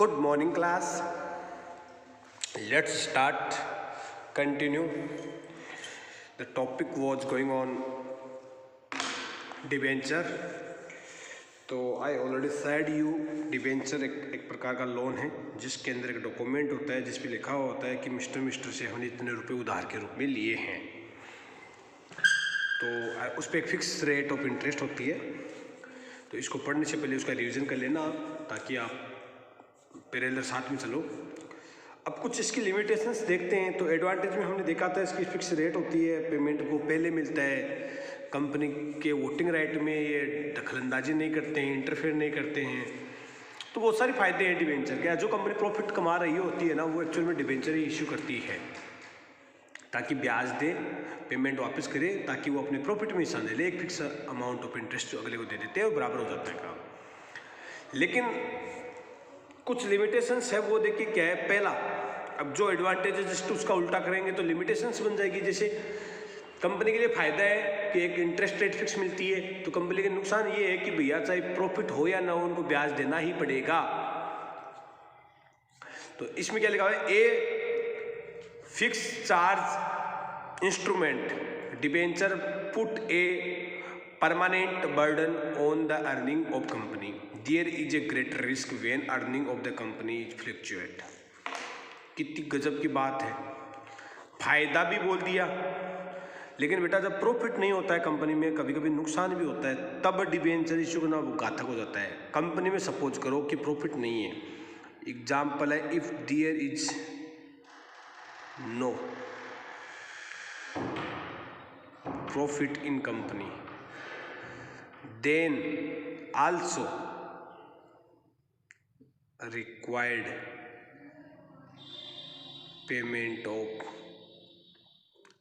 Good morning, class. Let's start. Continue. The topic was going on debenture. तो I already said you debenture एक प्रकार का loan है जिसके अंदर एक डॉक्यूमेंट होता है जिस पे लिखा हुआ होता है कि मिस्टर से हमने इतने रुपए उधार के रूप में लिए हैं. तो उस पर एक फिक्स रेट ऑफ इंटरेस्ट होती है. तो इसको पढ़ने से पहले उसका रिवीजन कर लेना ताकि आप पैरेलल साथ में चलो. अब कुछ इसकी लिमिटेशंस देखते हैं. तो एडवांटेज में हमने देखा था इसकी फिक्स रेट होती है, पेमेंट को पहले मिलता है, कंपनी के वोटिंग राइट में ये दखलंदाजी नहीं करते हैं, इंटरफेयर नहीं करते हैं. तो बहुत सारे फायदे हैं डिबेंचर के. जो कंपनी प्रॉफिट कमा रही होती है ना वो एक्चुअल में डिबेंचर ही इश्यू करती है ताकि ब्याज दे, पेमेंट वापस करे, ताकि वो अपने प्रॉफिट में हिस्सा ले. एक फिक्स अमाउंट ऑफ इंटरेस्ट अगले को दे देते हैं और बराबर हो जाता है काम. लेकिन कुछ लिमिटेशंस है, वो देखिए क्या है. पहला, अब जो एडवांटेज है जस्ट उसका उल्टा करेंगे तो लिमिटेशंस बन जाएगी. जैसे कंपनी के लिए फायदा है कि एक इंटरेस्ट रेट फिक्स मिलती है, तो कंपनी के नुकसान ये है कि भैया चाहे प्रॉफिट हो या ना हो उनको ब्याज देना ही पड़ेगा. तो इसमें क्या लिखा हुआ है, a fix charge instrument debenture put a permanent burden on the earning of company. There is a great risk when earning of the company is fluctuate. कितनी गजब की बात है. फायदा भी बोल दिया, लेकिन बेटा जब प्रॉफिट नहीं होता है कंपनी में, कभी कभी नुकसान भी होता है, तब डिबेंचर इश्यू करना वो घातक हो जाता है. कंपनी में सपोज करो कि प्रॉफिट नहीं है. एग्जाम्पल है, if there is no profit in company then also required payment of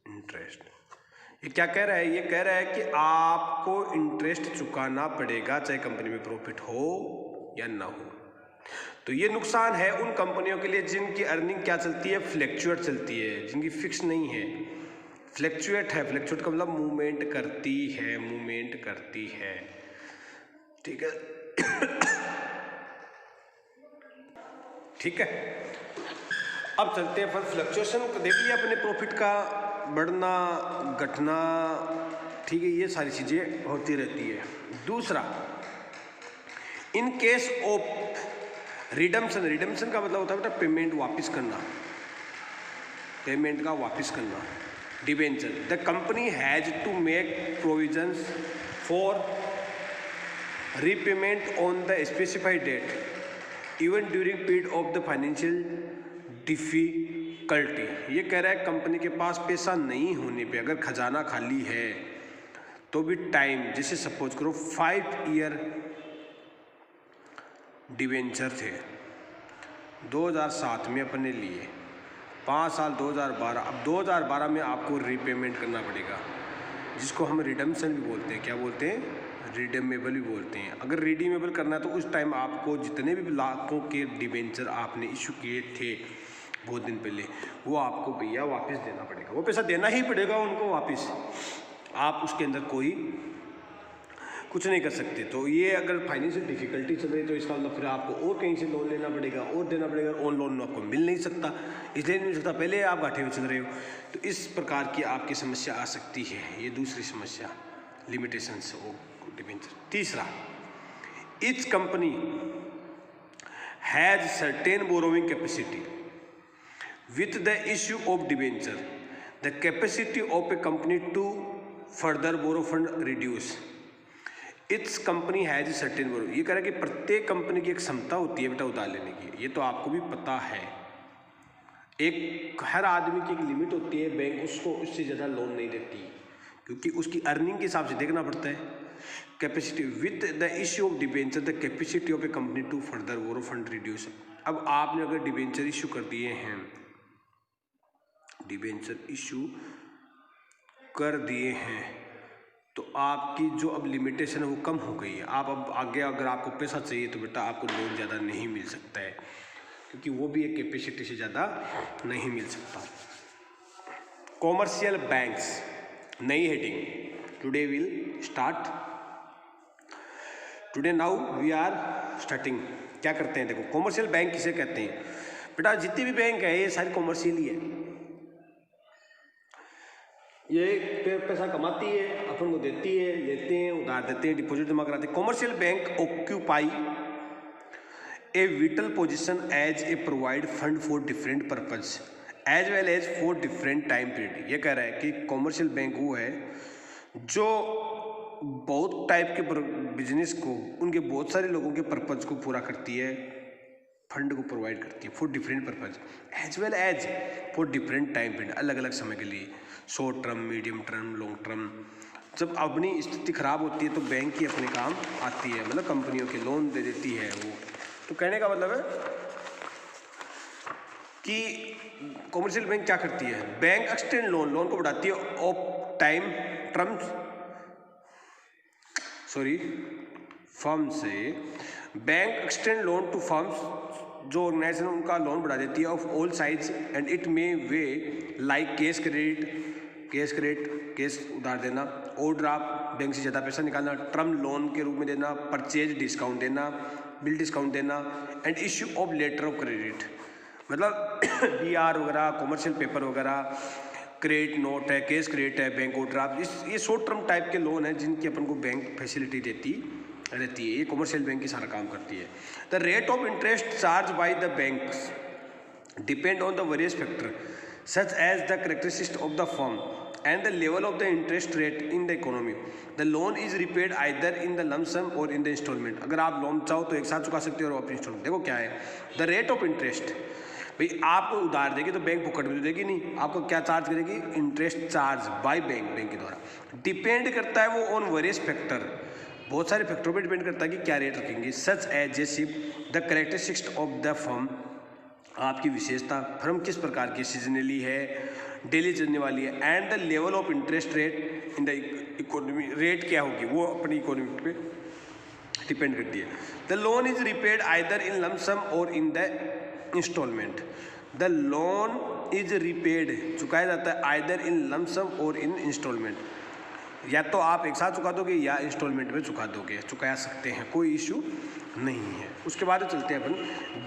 interest. ये क्या कह रहा है? ये कह रहा है कि आपको इंटरेस्ट चुकाना पड़ेगा चाहे कंपनी में प्रॉफिट हो या ना हो. तो ये नुकसान है उन कंपनियों के लिए जिनकी अर्निंग क्या चलती है, फ्लैक्चुएट चलती है, जिनकी फिक्स नहीं है. फ्लैक्चुएट है, फ्लैक्चुएट का मतलब मूवमेंट करती है. ठीक है. ठीक है, अब चलते हैं. पर फ्लक्चुएशन देख लिया अपने, प्रॉफिट का बढ़ना घटना, ठीक है, ये सारी चीजें होती रहती है. दूसरा, in case of redemption. Redemption का मतलब होता है बेटा पेमेंट वापस करना, पेमेंट का वापस करना. Debenture, the company has to make provisions for repayment on the specified date even during period of the financial difficulty. ये कह रहा है कंपनी के पास पैसा नहीं होने पे, अगर खजाना खाली है तो भी टाइम, जैसे सपोज करो 5 ईयर डिबेंचर थे 2007 में अपने लिए, 5 साल 2012. अब 2012 में आपको रीपेमेंट करना पड़ेगा, जिसको हम रिडम्पशन भी बोलते हैं. क्या बोलते हैं? रिडीमेबल भी बोलते हैं. अगर रिडीमेबल करना है तो उस टाइम आपको जितने भी लाखों के डिबेंचर आपने इशू किए थे बहुत दिन पहले, वो आपको भैया वापस देना पड़ेगा. वो पैसा देना ही पड़ेगा उनको वापस. आप उसके अंदर कोई कुछ नहीं कर सकते. तो ये अगर फाइनेंशियल डिफिकल्टी चल रही तो इसका मतलब फिर आपको और कहीं से लोन लेना पड़ेगा और देना पड़ेगा. ऑन लोन आपको मिल नहीं सकता, इसलिए नहीं मिल सकता, पहले आप घाटे में चल रहे हो. तो इस प्रकार की आपकी समस्या आ सकती है. ये दूसरी समस्या, लिमिटेशंस ऑफ डिबेंचर. तीसरा, each company has certain borrowing capacity with the issue of debenture. The capacity of a company to further borrow fund reduce. It's company has certain borrow. ये कह रहा है कि प्रत्येक कंपनी की एक क्षमता होती है बेटा उधार लेने की. ये तो आपको भी पता है. एक हर आदमी की एक लिमिट होती है, बैंक उसको उससे ज़्यादा लोन नहीं देती क्योंकि उसकी अर्निंग के हिसाब से देखना पड़ता है. Capacity with the issue of debenture, the capacity of a company to further borrow fund reduce. अब आपने अगर डिबेंचर इशू कर दिए हैं, डिबेंचर इशू कर दिए हैं, तो आपकी जो अब लिमिटेशन है वो कम हो गई है. आप अब आगे अगर आपको पैसा चाहिए तो बेटा आपको लोन ज़्यादा नहीं मिल सकता है, क्योंकि वो भी एक कैपेसिटी से ज़्यादा नहीं मिल सकता. कॉमर्शियल बैंक्स, नई heading, today will start. Today now we are starting. क्या करते हैं देखो, कॉमर्शियल बैंक किसे कहते हैं बेटा, जितनी भी बैंक है ये सारी कॉमर्शियल ही है। ये पैसा कमाती है, अपन को देती है, लेते हैं, उधार देते हैं, डिपॉजिट जमा कराते हैं। Commercial bank occupy a vital position as a provide fund for different purpose as well as for different time period. ये कह रहा है कि कॉमर्शियल बैंक वो है जो बहुत टाइप के बिजनेस को, उनके बहुत सारे लोगों के पर्पज को पूरा करती है, फंड को प्रोवाइड करती है for different purpose as well as for different time period, अलग अलग समय के लिए, short term, medium term, long term. जब अपनी स्थिति खराब होती है तो बैंक ही अपने काम आती है, मतलब कंपनियों के लोन दे देती है वो। तो कहने का मतलब है कि कॉमर्शियल बैंक क्या करती है, बैंक एक्सटेंड लोन, लोन को बढ़ाती है ऑफ टाइम टर्म्स, फर्म से। Bank extend loan to firms, जो ऑर्गेनाइजेशन उनका लोन बढ़ा देती है, of all size and it may way like cash credit, cash उधार देना, ओवरड्राफ्ट बैंक से ज़्यादा पैसा निकालना, टर्म लोन के रूप में देना, परचेज डिस्काउंट देना, बिल डिस्काउंट देना, and issue of letter of credit, मतलब BR वगैरह, कॉमर्शियल पेपर वगैरह, क्रेडिट नोट है, केस क्रेडिट है, बैंक ओवरड्राफ्ट, ये शॉर्ट टर्म टाइप के लोन है जिनकी अपन को बैंक फैसिलिटी देती रहती है। ये कॉमर्शियल बैंक की सारा काम करती है। The rate of interest charge by the banks depend on the various factor such as the characteristics of the firm and the level of the interest rate in the economy. The loan is repaid either in the lump sum or in the installment. अगर आप loan चाहो तो एक साथ चुका सकते हो और अपनी इंस्टॉलमेंट। देखो क्या है द रेट ऑफ इंटरेस्ट, भाई आपको उधार देगी तो बैंक फुकट में देगी नहीं, आपको क्या चार्ज करेगी, इंटरेस्ट चार्ज बाय बैंक के द्वारा। डिपेंड करता है वो ऑन वेरियस फैक्टर, बहुत सारे फैक्टरों पर डिपेंड करता है कि क्या रेट रखेंगे, सच एज जैसे the characteristics of the firm, आपकी विशेषता, फर्म किस प्रकार की, सीजनली है, डेली चलने वाली है, and the level of interest rate in the economy, rate क्या होगी वो अपनी इकोनॉमी पे डिपेंड करती है। The loan is repaid either in lump sum or in the instalment. The loan is repaid, चुकाया जाता है, either in lump sum or in instalment, या तो आप एक साथ चुका दोगे या इंस्टॉलमेंट में चुका सकते हैं, कोई इशू नहीं है। उसके बाद चलते हैं अपन,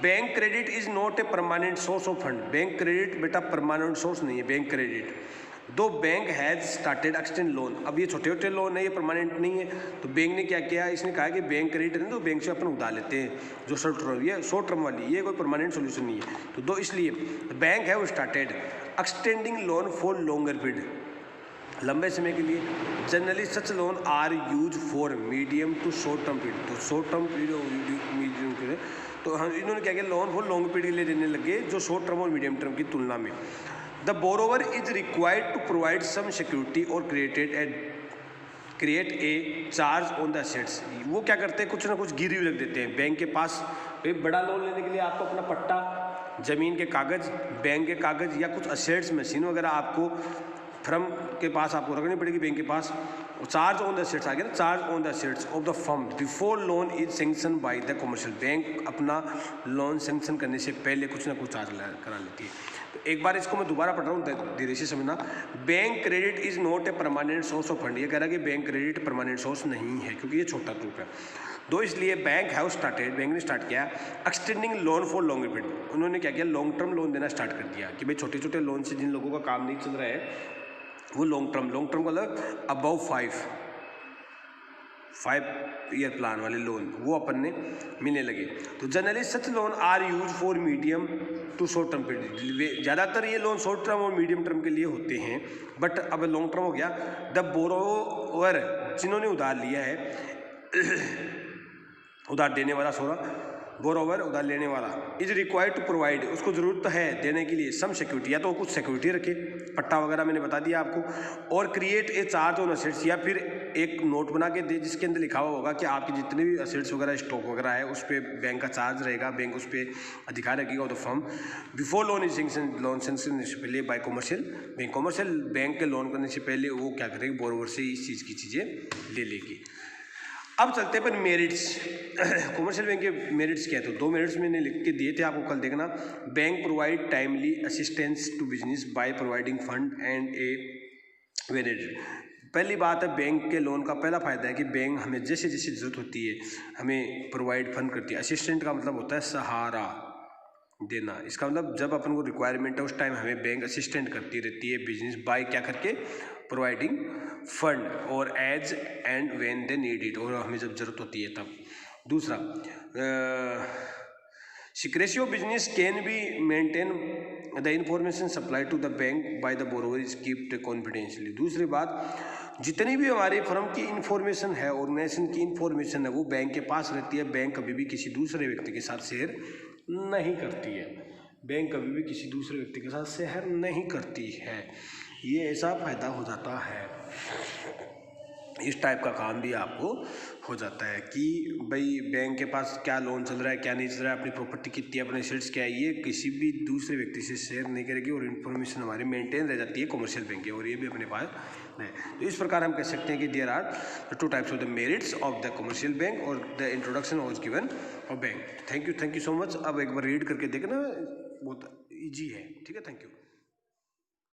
bank credit is not a permanent source of fund. Bank credit बेटा परमानेंट सोर्स नहीं है, बैंक क्रेडिट दो bank has started extend loan. अब ये छोटे छोटे लोन है, ये परमानेंट नहीं है, तो बैंक ने क्या किया, इसने कहा कि बैंक क्रेडिट है तो बैंक से अपन उधार लेते हैं जो शॉर्ट टर्म वाली, ये कोई परमानेंट सोल्यूशन नहीं है। तो दो इसलिए बैंक है वो started extending loan for longer period, लंबे समय के लिए। Generally such loan are use for medium to short term period, तो short term period medium period, तो हम इन्होंने क्या किया, लोन फॉर लॉन्ग पीरियड के लिए देने लगे जो शॉर्ट टर्म और मीडियम टर्म की तुलना में। The borrower is required to provide some security और create a charge on the assets. वो क्या करते हैं, कुछ ना कुछ गिरवी रख देते हैं बैंक के पास। भाई बड़ा लोन लेने के लिए आपको अपना पट्टा, जमीन के कागज, बैंक के कागज या कुछ असेट्स, मशीन वगैरह आपको फर्म के पास आपको रखनी पड़ेगी, बैंक के पास। चार्ज ऑन द असेट्स आ गया ना, charge on the assets of the firm before loan is sanction by the commercial bank. अपना लोन सैंक्शन करने से पहले कुछ ना कुछ चार्ज करा लेती है। तो एक बार इसको मैं दोबारा पढ़ रहा हूँ, धीरे से समझना। Bank credit is not a permanent source of fund. ये कह रहा है कि बैंक क्रेडिट परमानेंट सोर्स नहीं है क्योंकि ये छोटा ग्रुप है। दो इसलिए बैंक हैव स्टार्टेड, बैंक ने स्टार्ट किया extending loan for long period. उन्होंने क्या किया, लॉन्ग टर्म लोन देना स्टार्ट कर दिया कि भाई छोटे छोटे लोन से जिन लोगों का काम नहीं चल रहा है वो लॉन्ग टर्म का मतलब अबव 5 ईयर प्लान वाले लोन वो अपन ने मिलने लगे। तो generally such loan are use for medium to short term period. ज़्यादातर ये लोन शॉर्ट टर्म और मीडियम टर्म के लिए होते हैं, बट अब लॉन्ग टर्म हो गया। द बोरोवर, जिन्होंने उधार लिया है उधार देने वाला बोरोवर उधार लेने वाला, इज रिक्वायर्ड टू प्रोवाइड, उसको ज़रूरत है देने के लिए सम सिक्योरिटी, या तो कुछ सिक्योरिटी रखे, पट्टा वगैरह मैंने बता दिया आपको, और create a charge on assets, या फिर एक नोट बना के दे जिसके अंदर लिखा हुआ होगा कि आपके जितने भी असेट्स वगैरह स्टॉक वगैरह है उस पर बैंक का चार्ज रहेगा, बैंक उस पर अधिकार रखेगा। तो firm before loan is sanction, loan sanction से पहले बाय कॉमर्शियल बैंक के लोन करने से पहले वो क्या करेगी, बोरोवर से इस चीज़ की चीज़ें ले लेगी। अब चलते हैं पर मेरिट्स। कॉमर्शियल बैंक के मेरिट्स क्या है, तो 2 मेरिट्स मैंने लिख के दिए थे आपको, कल देखना। Bank provide timely assistance to business by providing fund and a variety. पहली बात है बैंक के लोन का पहला फ़ायदा है कि बैंक हमें जैसे जैसे ज़रूरत होती है हमें प्रोवाइड फंड करती है। असिस्टेंट का मतलब होता है सहारा देना। इसका मतलब जब अपन को रिक्वायरमेंट है उस टाइम हमें बैंक असिस्टेंट करती रहती है बिजनेस बाय क्या करके, प्रोवाइडिंग फंड और as and when they need it, और हमें जब ज़रूरत होती है तब। दूसरा, secrecy of business can be maintained, the information supplied to the bank by the borrower is kept confidentially। दूसरी बात, जितनी भी हमारी फर्म की इंफॉर्मेशन है, ऑर्गेनाइजेशन की इंफॉर्मेशन है, वो बैंक के पास रहती है। बैंक कभी भी किसी दूसरे व्यक्ति के साथ शेयर नहीं करती है। बैंक कभी भी किसी दूसरे व्यक्ति के साथ शेयर नहीं करती है। ये ऐसा फ़ायदा हो जाता है। इस टाइप का काम भी आपको हो जाता है कि भाई बैंक के पास क्या लोन चल रहा है, क्या नहीं चल रहा है, अपनी प्रॉपर्टी कितनी है, अपने एसेट्स क्या है, ये किसी भी दूसरे व्यक्ति से शेयर नहीं करेगी और इन्फॉर्मेशन हमारी मेंटेन रह जाती है कमर्शियल बैंक की, और ये भी अपने पास है। तो इस प्रकार हम कह सकते हैं कि there are two types of the merits of the commercial bank और the introduction was given of bank. Thank you so much. अब एक बार रीड करके देखना, बहुत ईजी है। ठीक है, थैंक यू।